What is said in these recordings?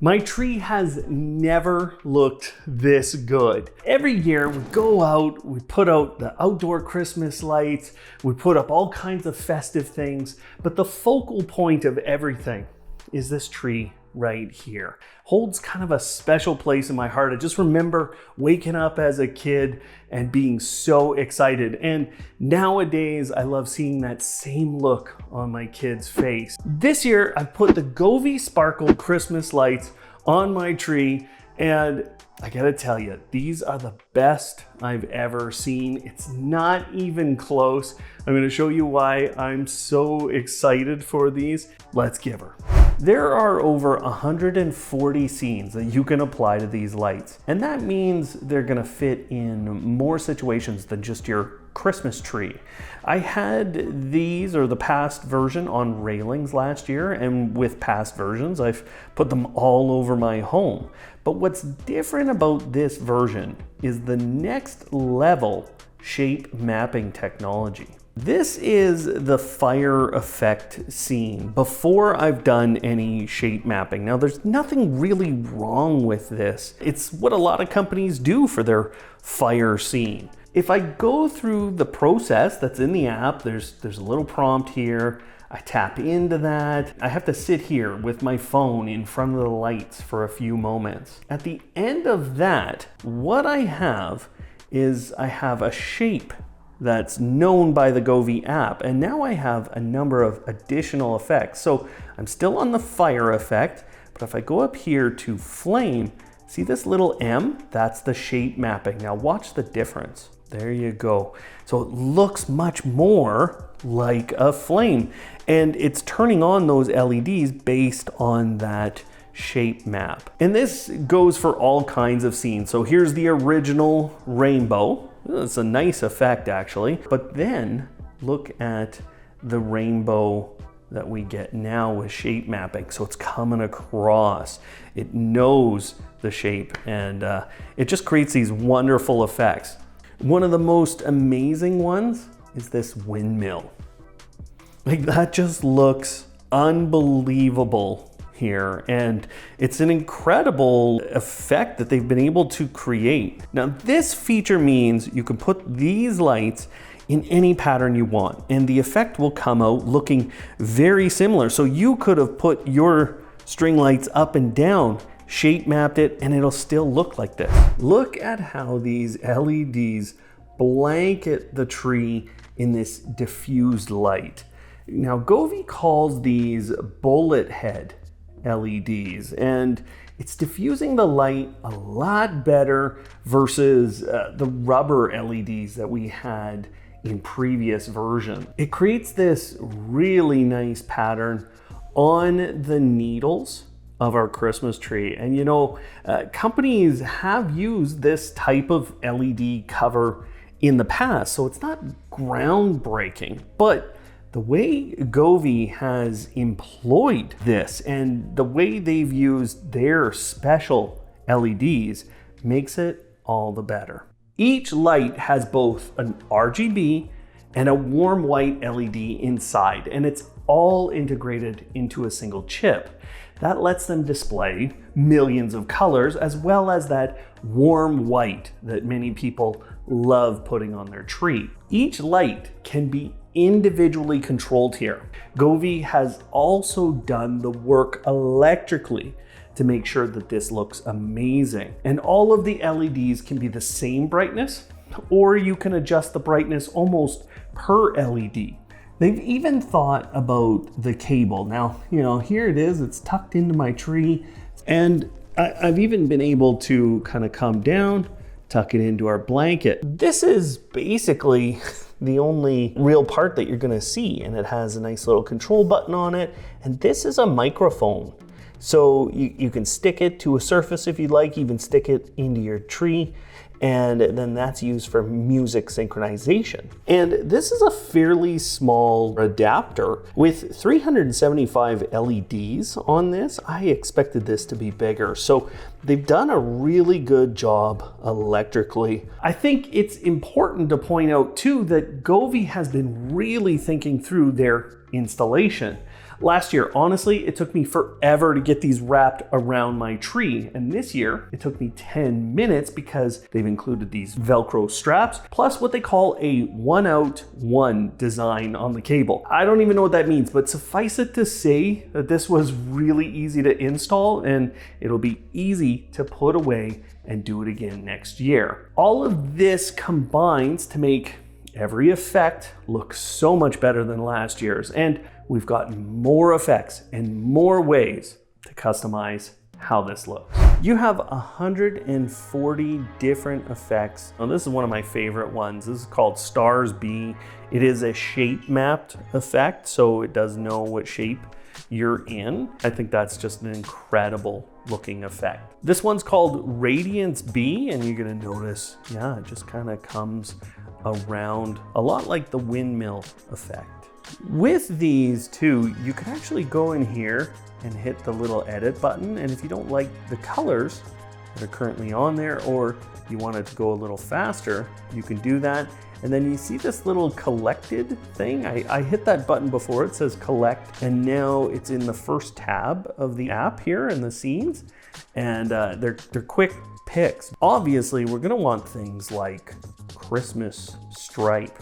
My tree has never looked this good. Every year we go out, we put out the outdoor Christmas lights, we put up all kinds of festive things, but the focal point of everything is this tree right here. Holds kind of a special place in my heart. I just remember waking up as a kid and being so excited. And nowadays I love seeing that same look on my kid's face. This year I put the Govee Sparkle Christmas lights on my tree, and I gotta tell you, these are the best I've ever seen. It's not even close. I'm gonna show you why I'm so excited for these. Let's give her. There are over 140 scenes that you can apply to these lights, and that means they're gonna fit in more situations than just your Christmas tree. I had these, or the past version, on railings last year, and with past versions I've put them all over my home. But what's different about this version is the next level shape mapping technology. This is the fire effect scene before I've done any shape mapping. Now, there's nothing really wrong with this. It's what a lot of companies do for their fire scene. If I go through the process that's in the app, there's a little prompt here. I tap into that. I have to sit here with my phone in front of the lights for a few moments. At the end of that, what I have is I have a shape that's known by the Govee app, and now I have a number of additional effects. So I'm still on the fire effect, but if I go up here to flame, see this little M? That's the shape mapping. Now watch the difference. There you go. So it looks much more like a flame, and it's turning on those LEDs based on that shape map. And this goes for all kinds of scenes. So here's the original rainbow. It's a nice effect actually, but then look at the rainbow that we get now with shape mapping. So it's coming across, it knows the shape, and it just creates these wonderful effects. One of the most amazing ones is this windmill. Like, that just looks unbelievable here, and it's an incredible effect that they've been able to create. Now, this feature means you can put these lights in any pattern you want, and the effect will come out looking very similar. So you could have put your string lights up and down, shape mapped it, and it'll still look like this. Look at how these LEDs blanket the tree in this diffused light. Now, Govee calls these bullet head LEDs, and it's diffusing the light a lot better versus the rubber LEDs that we had in previous version. It creates this really nice pattern on the needles of our Christmas tree. And you know, companies have used this type of LED cover in the past, so it's not groundbreaking, but the way Govee has employed this and the way they've used their special LEDs makes it all the better. Each light has both an RGB and a warm white LED inside, and it's all integrated into a single chip. That lets them display millions of colors, as well as that warm white that many people love putting on their tree. Each light can be individually controlled here. Govee has also done the work electrically to make sure that this looks amazing. And all of the LEDs can be the same brightness, or you can adjust the brightness almost per LED. They've even thought about the cable. Now, you know, here it is, it's tucked into my tree, and I've even been able to kind of come down, tuck it into our blanket. This is basically the only real part that you're gonna see, and it has a nice little control button on it, and this is a microphone. So you can stick it to a surface if you'd like, even stick it into your tree, and then that's used for music synchronization. And this is a fairly small adapter with 375 LEDs on this. I expected this to be bigger. So they've done a really good job electrically. I think it's important to point out too that Govee has been really thinking through their installation. Last year, honestly, it took me forever to get these wrapped around my tree. And this year, it took me 10 minutes because they've included these Velcro straps, plus what they call a 1-out-1 design on the cable. I don't even know what that means, but suffice it to say that this was really easy to install and it'll be easy to put away and do it again next year. All of this combines to make every effect looks so much better than last year's, and we've got more effects and more ways to customize how this looks. You have 140 different effects. Now, this is one of my favorite ones. This is called Stars B. It is a shape mapped effect, so it does know what shape you're in. I think that's just an incredible looking effect. This one's called Radiance B, and you're gonna notice, yeah, it just kind of comes around a lot like the windmill effect. With these too, you can actually go in here and hit the little edit button, and if you don't like the colors that are currently on there, or you want it to go a little faster, you can do that. And then you see this little collected thing. I hit that button before, it says collect, and now it's in the first tab of the app here in the scenes, and they're quick picks. Obviously, we're gonna want things like Christmas stripe,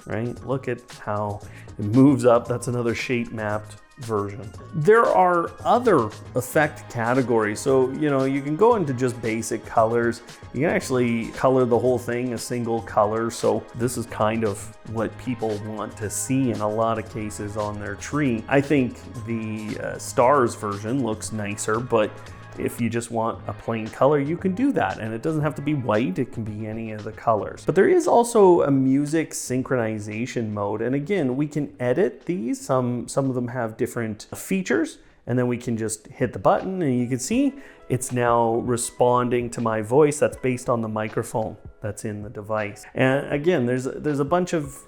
right? Look at how it moves up. That's another shape mapped version. There are other effect categories. So, you can go into just basic colors. You can actually color the whole thing a single color. So this is kind of what people want to see in a lot of cases on their tree. I think the stars version looks nicer, but if you just want a plain color, you can do that. And it doesn't have to be white, it can be any of the colors. But there is also a music synchronization mode. And again, we can edit these. Some of them have different features, and then we can just hit the button and you can see it's now responding to my voice that's based on the microphone that's in the device. And again, there's a bunch of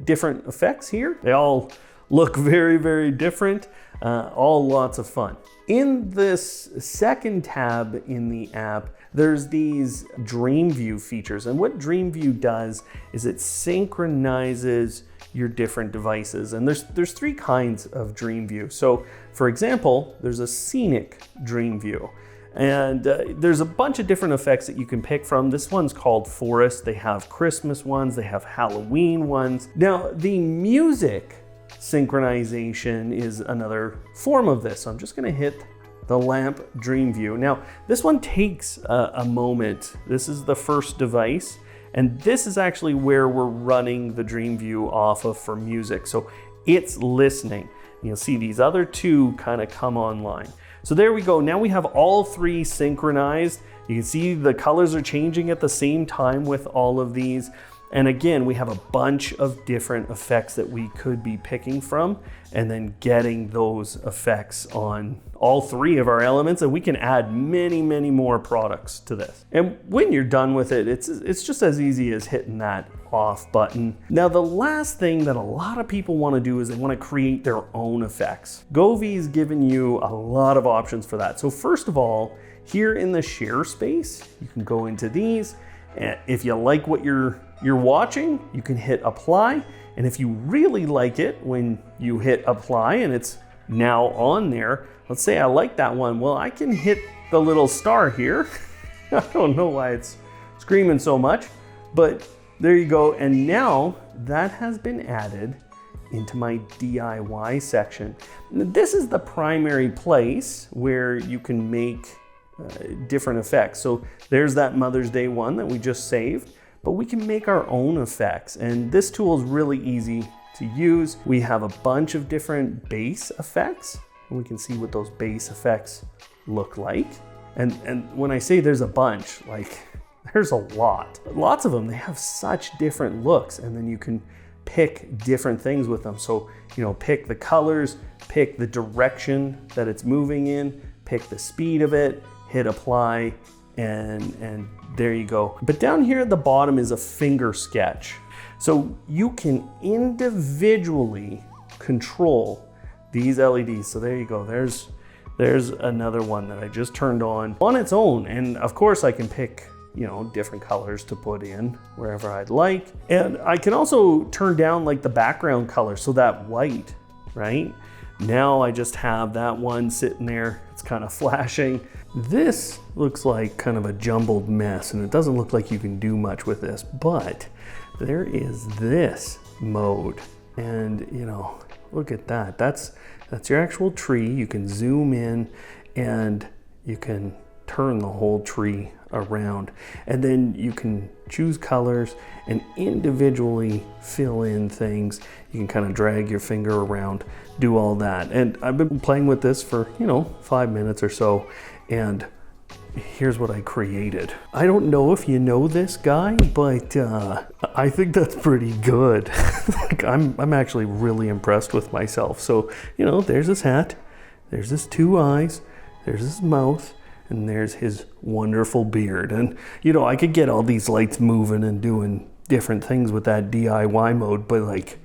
different effects here. They all look very, very different, all lots of fun. In this second tab in the app, there's these DreamView features. And what DreamView does is it synchronizes your different devices. And there's three kinds of DreamView. So for example, there's a scenic DreamView. And there's a bunch of different effects that you can pick from. This one's called Forest. They have Christmas ones, they have Halloween ones. Now, the music synchronization is another form of this. So I'm just gonna hit the lamp DreamView. Now, this one takes a moment. This is the first device, and this is actually where we're running the DreamView off of for music. So it's listening. You'll see these other two kind of come online. So there we go. Now we have all three synchronized. You can see the colors are changing at the same time with all of these. And again, we have a bunch of different effects that we could be picking from and then getting those effects on all three of our elements, and we can add many, many more products to this. And when you're done with it, it's just as easy as hitting that off button. Now, the last thing that a lot of people want to do is they want to create their own effects. Govee's given you a lot of options for that. So first of all, here in the share space, you can go into these. And if you like what you're watching, you can hit apply. And if you really like it when you hit apply and it's now on there, let's say I like that one, well, I can hit the little star here. I don't know why it's screaming so much, but there you go. And now that has been added into my DIY section. This is the primary place where you can make different effects. So there's that Mother's Day one that we just saved, but we can make our own effects. And this tool is really easy to use. We have a bunch of different base effects, and we can see what those base effects look like. And when I say there's a bunch, like there's a lot. Lots of them, they have such different looks, and then you can pick different things with them. So, pick the colors, pick the direction that it's moving in, pick the speed of it, hit apply, and there you go. But down here at the bottom is a finger sketch. So you can individually control these LEDs. So there you go. There's another one that I just turned on its own. And of course I can pick, different colors to put in wherever I'd like. And I can also turn down like the background color. So that white, right? Now I just have that one sitting there. It's kind of flashing. This looks like kind of a jumbled mess, and it doesn't look like you can do much with this, but there is this mode. And you know, look at that. That's your actual tree. You can zoom in and you can turn the whole tree around, and then you can choose colors and individually fill in things. You can kind of drag your finger around, do all that. And I've been playing with this for, you know, 5 minutes or so, and here's what I created. I don't know if you know this guy, but I think that's pretty good. Like, I'm actually really impressed with myself. So, you know, there's his hat, there's his 2 eyes, there's his mouth, and there's his wonderful beard. And you know, I could get all these lights moving and doing different things with that DIY mode, but like,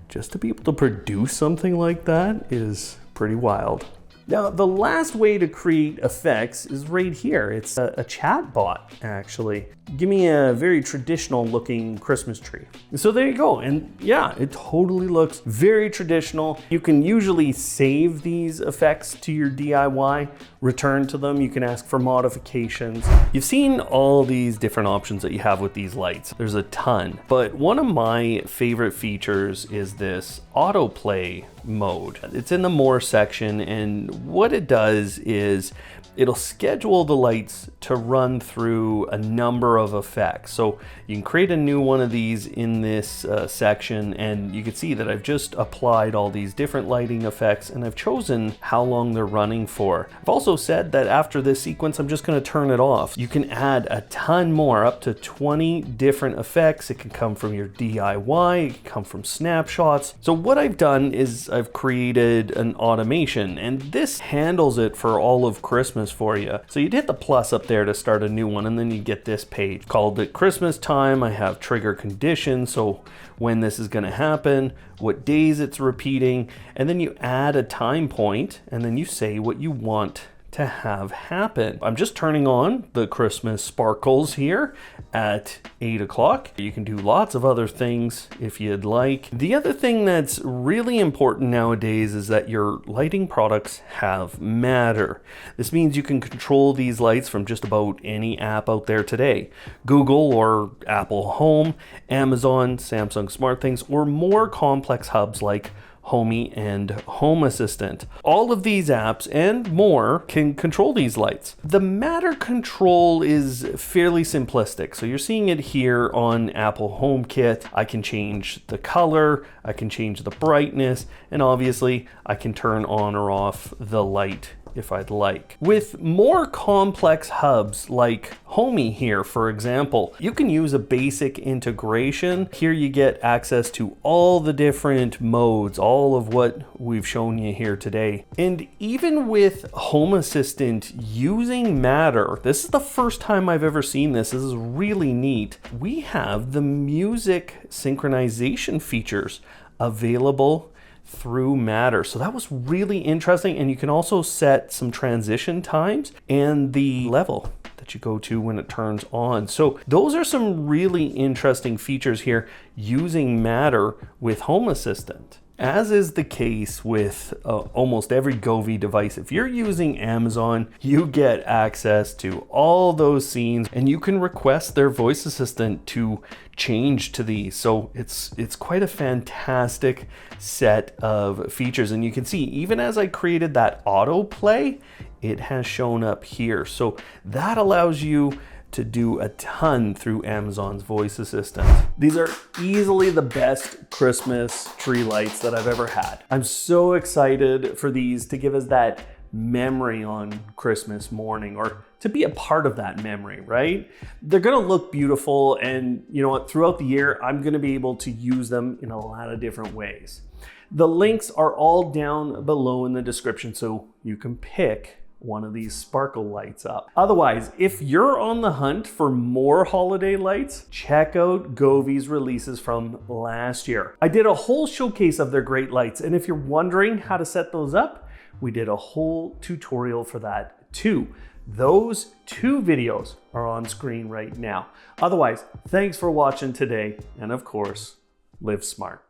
just to be able to produce something like that is pretty wild. Now, the last way to create effects is right here. It's a chat bot, actually. Give me a very traditional looking Christmas tree. So there you go. And yeah, it totally looks very traditional. You can usually save these effects to your DIY, return to them. You can ask for modifications. You've seen all these different options that you have with these lights. There's a ton, but one of my favorite features is this autoplay mode. It's in the more section, and what it does is it'll schedule the lights to run through a number of effects. So you can create a new one of these in this section, and you can see that I've just applied all these different lighting effects, and I've chosen how long they're running for. I've also said that after this sequence, I'm just going to turn it off. You can add a ton more, up to 20 different effects. It can come from your DIY, it can come from snapshots. So what I've done is I've created an automation, and this handles it for all of Christmas for you. So you'd hit the plus up there to start a new one, and then you get this page called it Christmas time. I have trigger conditions, so when this is going to happen, what days it's repeating, and then you add a time point, and then you say what you want to have happen. I'm just turning on the Christmas sparkles here at 8 o'clock. You can do lots of other things if you'd like. The other thing that's really important nowadays is that your lighting products have matter. This means you can control these lights from just about any app out there today. Google or Apple Home, Amazon, Samsung SmartThings, or more complex hubs like Homey and Home Assistant. All of these apps and more can control these lights. The matter control is fairly simplistic. So you're seeing it here on Apple HomeKit. I can change the color, I can change the brightness, and obviously I can turn on or off the light if I'd like. With more complex hubs like Homey here, for example, you can use a basic integration. Here you get access to all the different modes, all of what we've shown you here today. And even with Home Assistant using Matter, this is the first time I've ever seen this. This is really neat. We have the music synchronization features available through Matter. So that was really interesting. And you can also set some transition times and the level that you go to when it turns on. So those are some really interesting features here using Matter with Home Assistant. As is the case with almost every Govee device, if you're using Amazon, you get access to all those scenes, and you can request their voice assistant to change to these. So it's quite a fantastic set of features. And you can see, even as I created that autoplay, it has shown up here. So that allows you to do a ton through Amazon's voice assistant. These are easily the best Christmas tree lights that I've ever had. I'm so excited for these to give us that memory on Christmas morning, or to be a part of that memory, right? They're gonna look beautiful, and you know what, throughout the year, I'm gonna be able to use them in a lot of different ways. The links are all down below in the description, so you can pick one of these sparkle lights up. Otherwise, if you're on the hunt for more holiday lights, check out Govee's releases from last year. I did a whole showcase of their great lights, and if you're wondering how to set those up, we did a whole tutorial for that too. Those 2 videos are on screen right now. Otherwise, thanks for watching today, and of course, live smart.